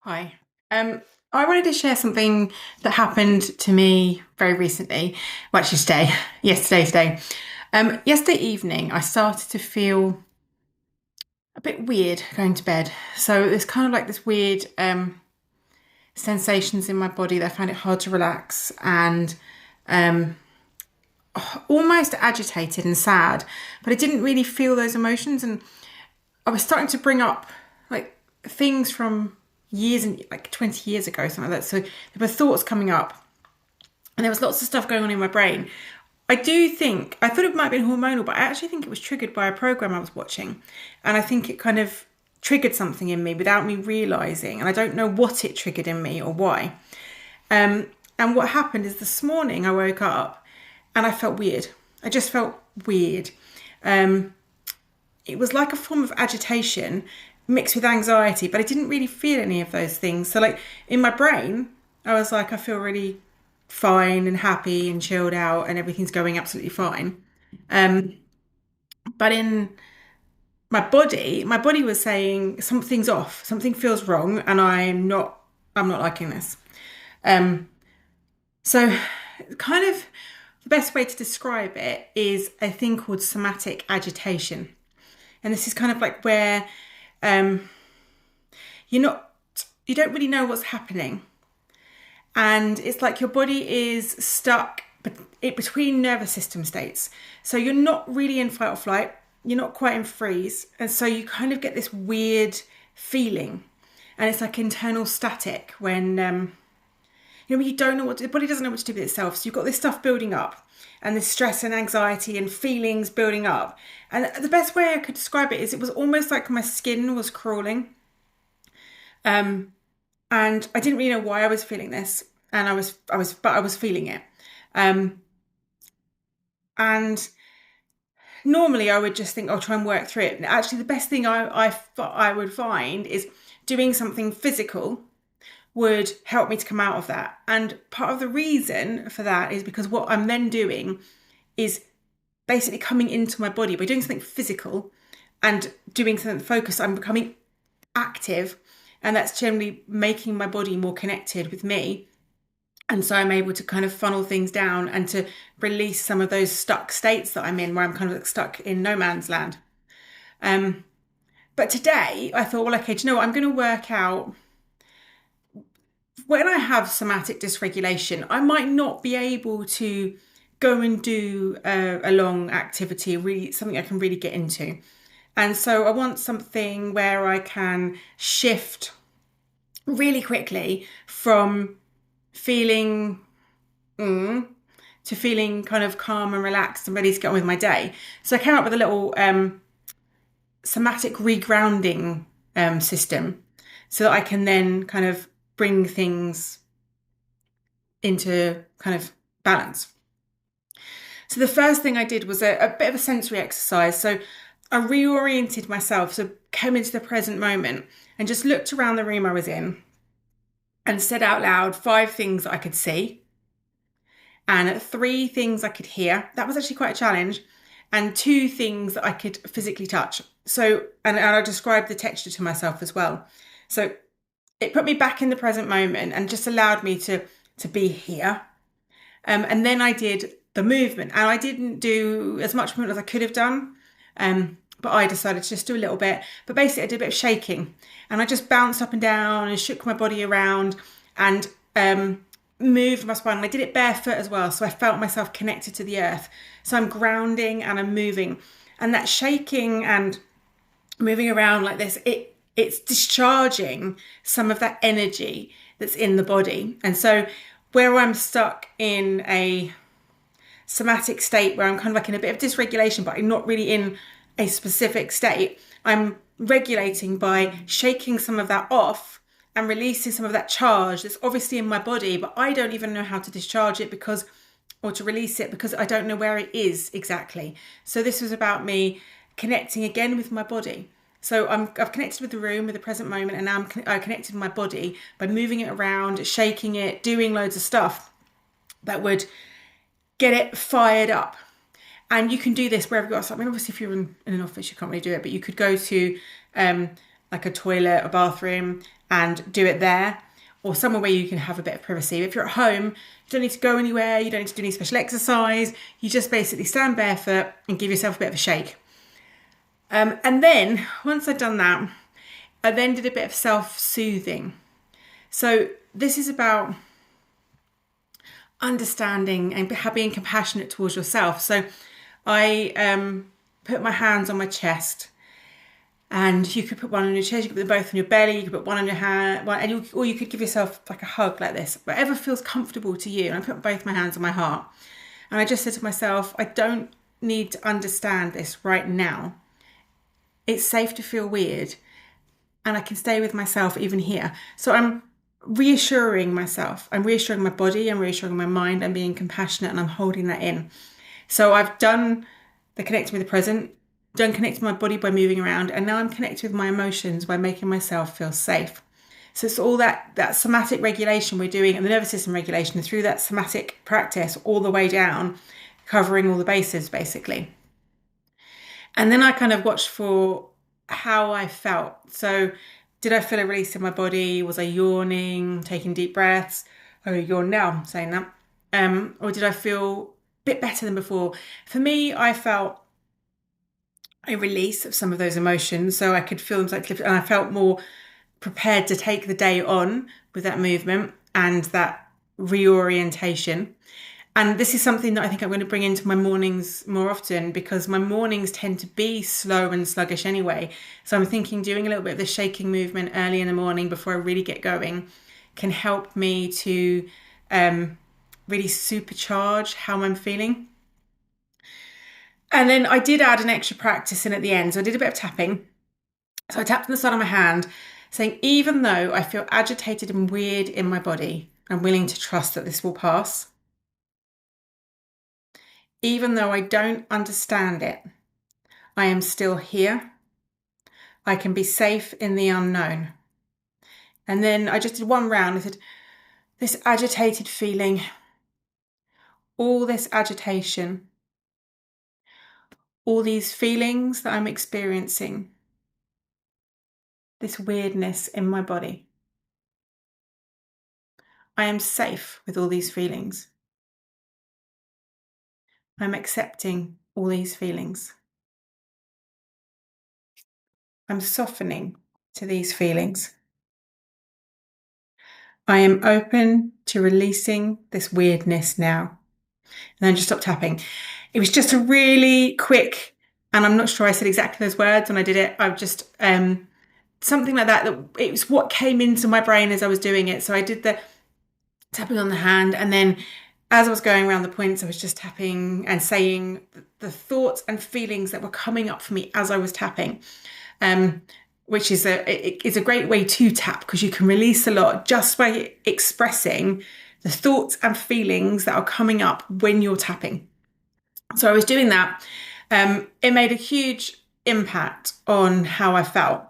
Hi. I wanted to share something that happened to me very recently. Well, actually, today. Yesterday evening, I started to feel a bit weird going to bed. So it's kind of like this weird sensations in my body that I found it hard to relax and um, almost agitated and sad. But I didn't really feel those emotions, and I was starting to bring up like things from years and like 20 years ago, something like that. So there were thoughts coming up and there was lots of stuff going on in my brain. I thought it might be hormonal, but I actually think it was triggered by a program I was watching. And I think it kind of triggered something in me without me realizing. And I don't know what it triggered in me or why. And what happened is this morning I woke up and I felt weird. I just felt weird. It was like a form of agitation mixed with anxiety, but I didn't really feel any of those things. So, like in my brain, I was like, I feel really fine and happy and chilled out, and everything's going absolutely fine. Um, but in my body was saying something's off, something feels wrong, and I'm not liking this. Um, so, kind of the best way to describe it is a thing called somatic agitation. And this is kind of like where um, you're not, you don't really know what's happening. And it's like your body is stuck between nervous system states. So you're not really in fight or flight, you're not quite in freeze. And so you kind of get this weird feeling. And it's like internal static when you don't know the body doesn't know what to do with itself. So you've got this stuff building up and this stress and anxiety and feelings building up. And the best way I could describe it is it was almost like my skin was crawling. And I didn't really know why I was feeling this. And but I was feeling it. Um, and normally I would just think, I'll try and work through it. And actually, the best thing I would find is doing something physical would help me to come out of that. And part of the reason for that is because what I'm then doing is basically coming into my body by doing something physical and doing something focused. I'm becoming active, and that's generally making my body more connected with me. And so I'm able to kind of funnel things down and to release some of those stuck states that I'm in, where I'm kind of like stuck in no man's land. Um, but today I thought, well, okay, do you know what? I'm going to work out when I have somatic dysregulation, I might not be able to go and do a long activity, really something I can really get into. And so I want something where I can shift really quickly from feeling to feeling kind of calm and relaxed and ready to get on with my day. So I came up with a little somatic regrounding system so that I can then kind of bring things into kind of balance. So the first thing I did was a bit of a sensory exercise. So I reoriented myself, so came into the present moment and just looked around the room I was in and said out loud 5 things that I could see and 3 things I could hear. That was actually quite a challenge. And 2 things that I could physically touch. So, and I described the texture to myself as well. So it put me back in the present moment and just allowed me to be here. And then I did the movement, and I didn't do as much movement as I could have done. But I decided to just do a little bit. But basically, I did a bit of shaking, and I just bounced up and down and shook my body around and moved my spine. And I did it barefoot as well, so I felt myself connected to the earth. So I'm grounding and I'm moving, and that shaking and moving around like this, it's discharging some of that energy that's in the body. And so where I'm stuck in a somatic state where I'm kind of like in a bit of dysregulation, but I'm not really in a specific state, I'm regulating by shaking some of that off and releasing some of that charge that's obviously in my body, but I don't even know how to discharge it or to release it because I don't know where it is exactly. So this was about me connecting again with my body. So I've connected with the room, with the present moment, and now I'm connected with my body by moving it around, shaking it, doing loads of stuff that would get it fired up. And you can do this wherever you are. So, I mean, obviously, if you're in an office, you can't really do it, but you could go to like a toilet or bathroom, and do it there, or somewhere where you can have a bit of privacy. If you're at home, you don't need to go anywhere, you don't need to do any special exercise, you just basically stand barefoot and give yourself a bit of a shake. And then once I'd done that, I then did a bit of self-soothing. So this is about understanding and being compassionate towards yourself. So I put my hands on my chest, and you could put one on your chest, you could put them both on your belly, you could put one on your hand, or you could give yourself like a hug like this, whatever feels comfortable to you. And I put both my hands on my heart, and I just said to myself, I don't need to understand this right now. It's safe to feel weird, and I can stay with myself even here. So I'm reassuring myself, I'm reassuring my body, I'm reassuring my mind, I'm being compassionate, and I'm holding that in. So I've done the connecting with the present, done connecting with my body by moving around, and now I'm connected with my emotions by making myself feel safe. So it's all that somatic regulation we're doing, and the nervous system regulation through that somatic practice all the way down, covering all the bases basically. And then I kind of watched for how I felt. So did I feel a release in my body? Was I yawning, taking deep breaths? Oh, yawn now, I'm saying that. Or did I feel a bit better than before? For me, I felt a release of some of those emotions, so I could feel them like, and I felt more prepared to take the day on with that movement and that reorientation. And this is something that I think I'm going to bring into my mornings more often, because my mornings tend to be slow and sluggish anyway. So I'm thinking doing a little bit of the shaking movement early in the morning before I really get going can help me to really supercharge how I'm feeling. And then I did add an extra practice in at the end. So I did a bit of tapping. So I tapped on the side of my hand, saying, even though I feel agitated and weird in my body, I'm willing to trust that this will pass. Even though I don't understand it, I am still here. I can be safe in the unknown. And then I just did one round. I said, this agitated feeling, all this agitation, all these feelings that I'm experiencing, this weirdness in my body. I am safe with all these feelings. I'm accepting all these feelings. I'm softening to these feelings. I am open to releasing this weirdness now. And then just stop tapping. It was just a really quick, and I'm not sure I said exactly those words when I did it. I just, something like that. It was what came into my brain as I was doing it. So I did the tapping on the hand, and then as I was going around the points, I was just tapping and saying the thoughts and feelings that were coming up for me as I was tapping, which is a great way to tap, because you can release a lot just by expressing the thoughts and feelings that are coming up when you're tapping. So I was doing that. It made a huge impact on how I felt.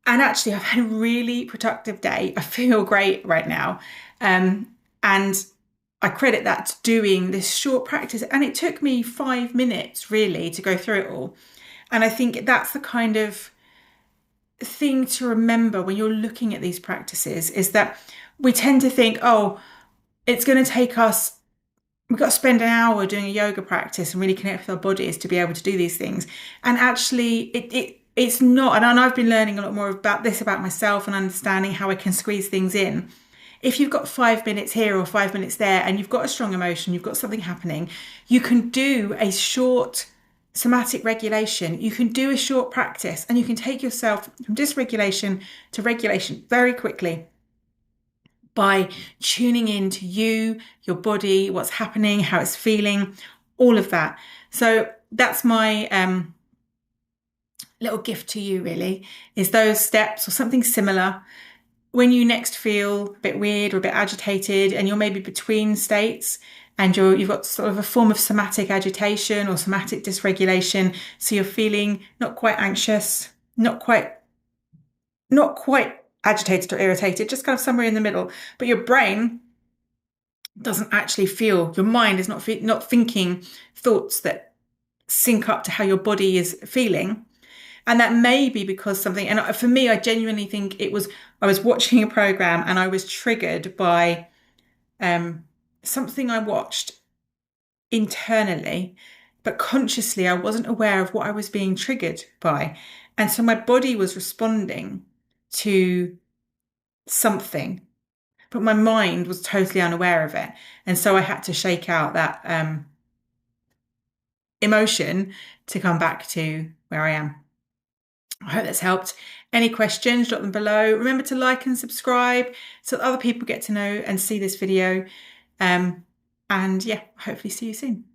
And actually, I've had a really productive day. I feel great right now. And I credit that to doing this short practice. And it took me 5 minutes really to go through it all. And I think that's the kind of thing to remember when you're looking at these practices, is that we tend to think, oh, it's going to take us, we've got to spend an hour doing a yoga practice and really connect with our bodies to be able to do these things. And actually, it's not. And I've been learning a lot more about this about myself and understanding how I can squeeze things in. If you've got 5 minutes here or 5 minutes there, and you've got a strong emotion, you've got something happening, you can do a short somatic regulation. You can do a short practice, and you can take yourself from dysregulation to regulation very quickly by tuning in to you, your body, what's happening, how it's feeling, all of that. So that's my little gift to you, really, is those steps or something similar. When you next feel a bit weird or a bit agitated, and you're maybe between states, and you've got sort of a form of somatic agitation or somatic dysregulation, so you're feeling not quite anxious, not quite agitated or irritated, just kind of somewhere in the middle, but your brain doesn't actually feel, your mind is not thinking thoughts that sync up to how your body is feeling. And that may be because something, and for me, I genuinely think I was watching a program and I was triggered by something I watched internally, but consciously I wasn't aware of what I was being triggered by. And so my body was responding to something, but my mind was totally unaware of it. And so I had to shake out that emotion to come back to where I am. I hope that's helped. Any questions, drop them below. Remember to like and subscribe so that other people get to know and see this video. And yeah, hopefully see you soon.